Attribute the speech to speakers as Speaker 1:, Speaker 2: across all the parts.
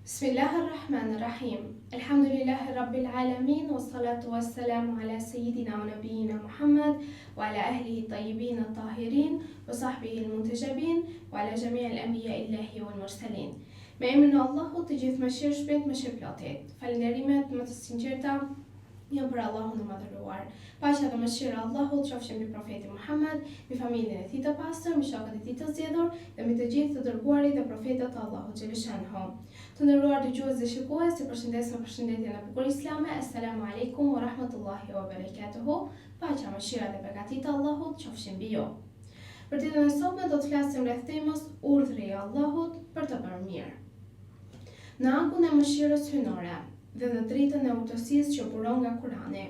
Speaker 1: Bismillahirrahmanirrahim. Alhamdulillahi Rabbil Alamin, wa salatu wa salamu ala Sayyidina wa Nabiyina Muhammad, wa ala ahlihi tayyibin at-tahirin, wa sahbihi al-muntajabin, wa ala jami' al-anbiya illahi wal mursalin. Me emrin e Allahut, të gjithë mëshirë shpejt, mëshirë plotit. Falënderimet më të sinqerta janë për Allahun e madhëruar. Paqja dhe mëshira e Allahut qofshin mbi profetin Muhammed, mbi familjen e tij të pastër, mbi shokët e tij të zgjedhur dhe mbi të gjithë të dërguarit dhe profetët e Allahut xhaleshanhu. Të nderuar dëgjues dhe shikues, ju përshëndes me përshëndetjen e bukur islame. Assalamu alaikum wa rahmatullahi wa barakatuhu. Paqja, mëshira dhe beqatia e Allahut qofshin mbi ju. Për ditën e sotme do të flasim rreth temës urdhri i Allahut për të bërë mirë. Në ankun e mëshirës hyjnore dhe në dritën e urtësisë që buron nga Kurani,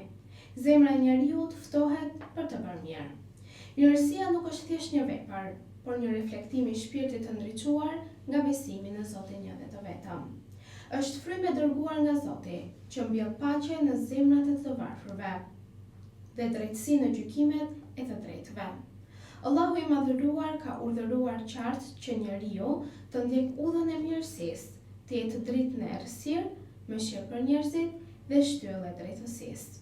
Speaker 1: zemra e njeriut ftohet për të bërë mirë. Mirësia nuk është thjesht një vepër, por një reflektim i shpirtit të ndriçuar nga besimi në Zotin një dhe të vetëm. Është frymë e dërguar nga Zoti që mbjell paqe në zemrat e të varfërve dhe drejtësi në gjykimet e të drejtëve. Allahu i madhëruar ka urdhëruar qartë që njeriu të ndjek udhën e mirësisë, të jetë dritë në errësirë, mëshirë për njerëzit dhe shtyllë e drejtësisë.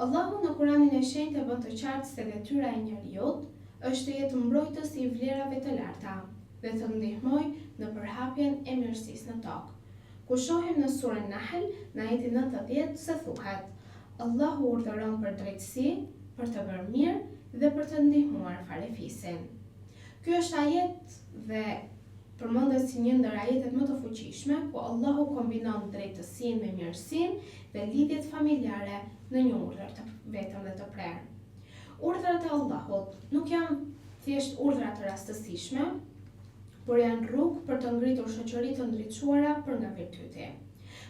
Speaker 1: Allahu në Kuranin e Shenjtë bën të qartë se detyra e njeriut është të jetë mbrojtës i vlerave të larta dhe të ndihmojë në përhapjen e mirësisë në tokë. Ku shohim në surën Nahl, në ajetin 90 se thuhet: Allahu urdhëron për drejtësi, për të bërë mirë dhe për të ndihmuar farefisin. Ky është ajet dhe përmendet si një ndër ajetet më të fuqishme ku Allahu kombinon drejtësinë me mirësinë dhe lidhjet familjare në një urdhër të vetëm dhe të prerë. Urdhrat e Allahut nuk janë thjesht urdhra të rastësishme, por janë rrugë për të ngritur shoqëri të ndriçuara për nga virtyti.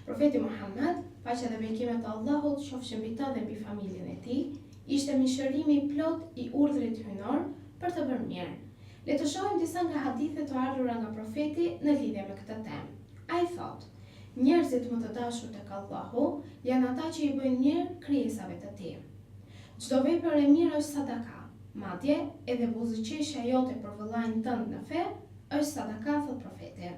Speaker 1: Profeti Muhammed, paqja dhe bekimet e Allahut qofshin mbi të dhe mbi familjen e tij, ishte mishërimi i plot i urdhrit hyjnor për të bërë mirë. Le të shohim disa nga hadithet të ardhura nga profeti në lidhje me këtë temë. Ai thotë: njerëzit më të dashur tek Allahu janë ata që i bëjnë mirë krijesave të tij. Çdo vepër e mirë është sadaka, madje edhe buzëqeshja jote për vëllain tënd në fe është sadaka, thot profeti.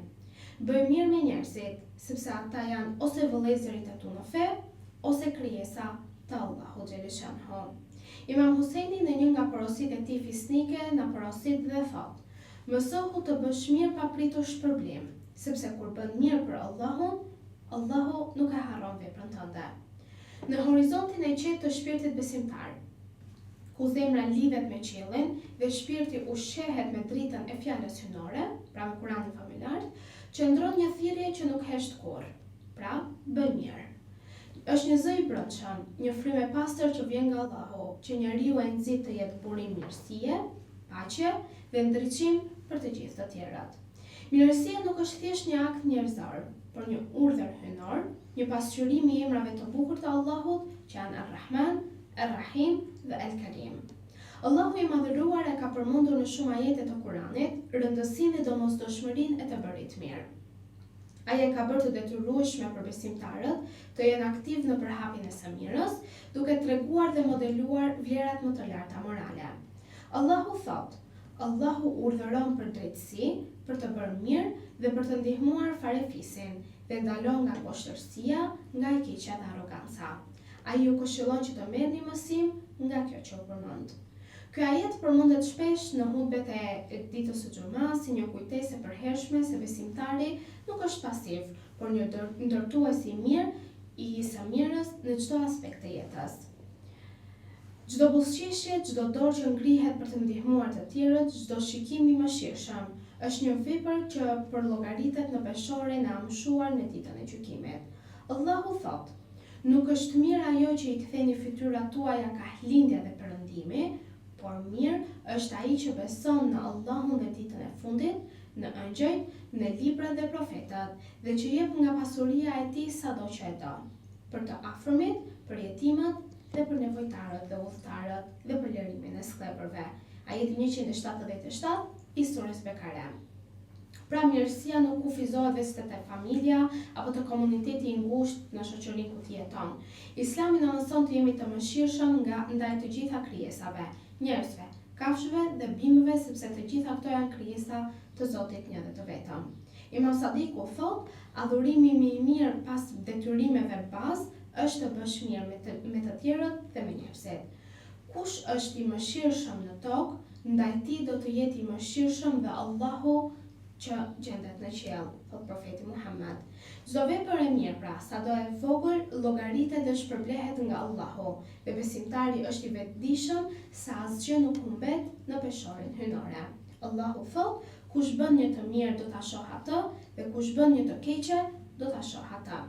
Speaker 1: Bëj mirë me njerëzit, sepse ata janë ose vëllezërit e tu në fe, ose krijesa të Allahu xhaleshanhu. Imam Huseini në një nga porositë e tij fisnike na porosit dhe thot: mësohu të bësh mirë pa pritur shpërblim, sepse kur bën mirë për Allahun, Allahu nuk e harron veprën tënde. Në horizontin e qetë të shpirtit besimtar, ku zemra lidhet me qiellin dhe shpirti ushqehet me dritën e fjalës hyjnore, pra me Kuranin familjar, qëndron një thirrje që nuk hesht kurrë. Pra, bëj mirë. Është një zë i brendshëm, një frymë e pastër që vjen nga Allahu, që njeriu e nxit të jetë burim mirësie, paqe dhe ndriçim për të gjithë të tjerat. Mirësia nuk është thjesht një akt njerëzor, por një urdhër hyjnor, një pasqyrim i emrave të bukur të Allahut, që janë Ar-Rahman, Ar-Rahim dhe Al-Karim. Allahu i madhëruar e ka përmendur në shumë ajete të Kuranit rëndësinë dhe domosdoshmërinë e të bërit mirë. Ai e ka bërë të detyrueshme për besimtarët të jenë aktiv në përhapjen e së mirës, duke treguar dhe modeluar vlerat më të larta morale. Allahu thot: Allahu urdhëron për drejtësi, për të bërë mirë dhe për të ndihmuar farefisin dhe ndalon nga poshtërsia, nga e keqja dhe arroganca. Ai ju këshillon që të merrni mësim nga kjo që u përmend. Ky ajet përmendet shpesh në hutbet e ditës së xumas si një kujtesë e përhershme se besimtari nuk është pasiv, por një ndërtues i mirë i së mirës në çdo aspekt të jetës. Çdo buzëqeshje, çdo dorë që ngrihet për të ndihmuar të tjerët, çdo shikim i mëshirshëm është një vepër që përllogaritet në peshore në amshuar në ditën e gjykimit. Allahu thot: nuk është mirë ajo që i ktheni fytyrat tuaja kahlindja dhe perëndimi, por mirë është ai që beson në Allahun dhe ditën e fundit, në ëngjëjt, në librat dhe profetët, dhe që jep nga pasuria e tij sado që e do, për të afërmit, për jetimët dhe për nevojtarët dhe udhëtarët dhe për lirimin e sklepërve. Ajeti 177 i surës Bekare. Pra mirësia nuk kufizohet vetëm te familja apo te komuniteti i ngushtë në shoqërinë ku jeton. Islami na mëson të jemi të mëshirshëm ndaj të gjitha krijesave, njerëzve, kafshëve dhe bimëve, sepse të gjitha këto janë krijesa të Zotit një dhe të vetëm. Imam Sadiku thot: Adhurimi më i mirë pas detyrimeve bazë është të bësh mirë me të tjerët dhe me njerëzit. Kush është i mëshirshëm në tokë, ndaj tij do të jetë i mëshirshëm dhe Allahu që gjendet në qiell, thot profeti Muhammed. Çdo vepër e mirë, pra, sado e vogël, llogaritet dhe shpërblehet nga Allahu, dhe besimtari është i vetëdijshëm se asgjë nuk humbet në peshorin hyjnore. Allahu thot, kush bën një të mirë do ta shoh atë, dhe kush bën një të keqe do ta shoh atë.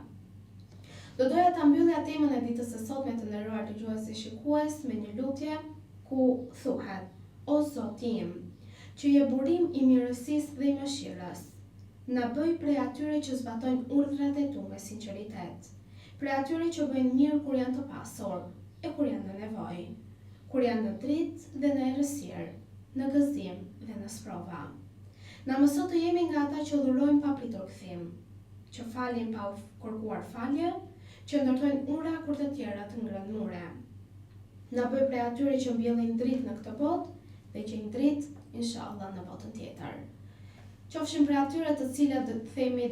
Speaker 1: Do doja ta mbyllja temën e ditës së sotme të nderuar dëgjues dhe shikues me një lutje ku thuhet: O Zoti im, që je burim i mirësisë dhe i mëshirës, na bëj prej atyre që zbatojnë urdhrat e tu me sinqeritet, prej atyre që bëjnë mirë kur janë të pasur e kur janë në nevojë, kur janë në dritë dhe në errësirë, në gëzim dhe në sprova. Na mëso të jemi nga ata që dhurojnë pa pritur kthim, që falin pa u kërkuar falje, që ndërtojnë ura kur të tjerat ngrënë mure. Na bëj prej atyre që mbjellin dritë në këtë botë dhe gjejnë dritë inshallah në botën tjetër. Qofshim prej atyre të cilët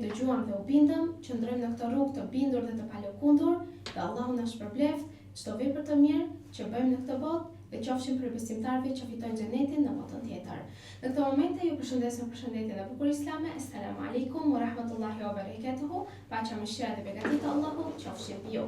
Speaker 1: dëgjuam dhe u bindëm, që ndrojmë në këtë rrugë të bindur dhe të palëkundur, dhe Allahu na shpërbleft çdo vepër të mirë që bëjmë në këtë botë, dhe qofshim prej besimtarëve që fitojnë xhenetin në botën tjetër. Në këtë moment ju përshëndes me përshëndetjen e bukur islame. Assalamu alaikum wa rahmatullahi wa barakatuhu. Paqja, mëshira dhe begatit e Allahut qofshin ju.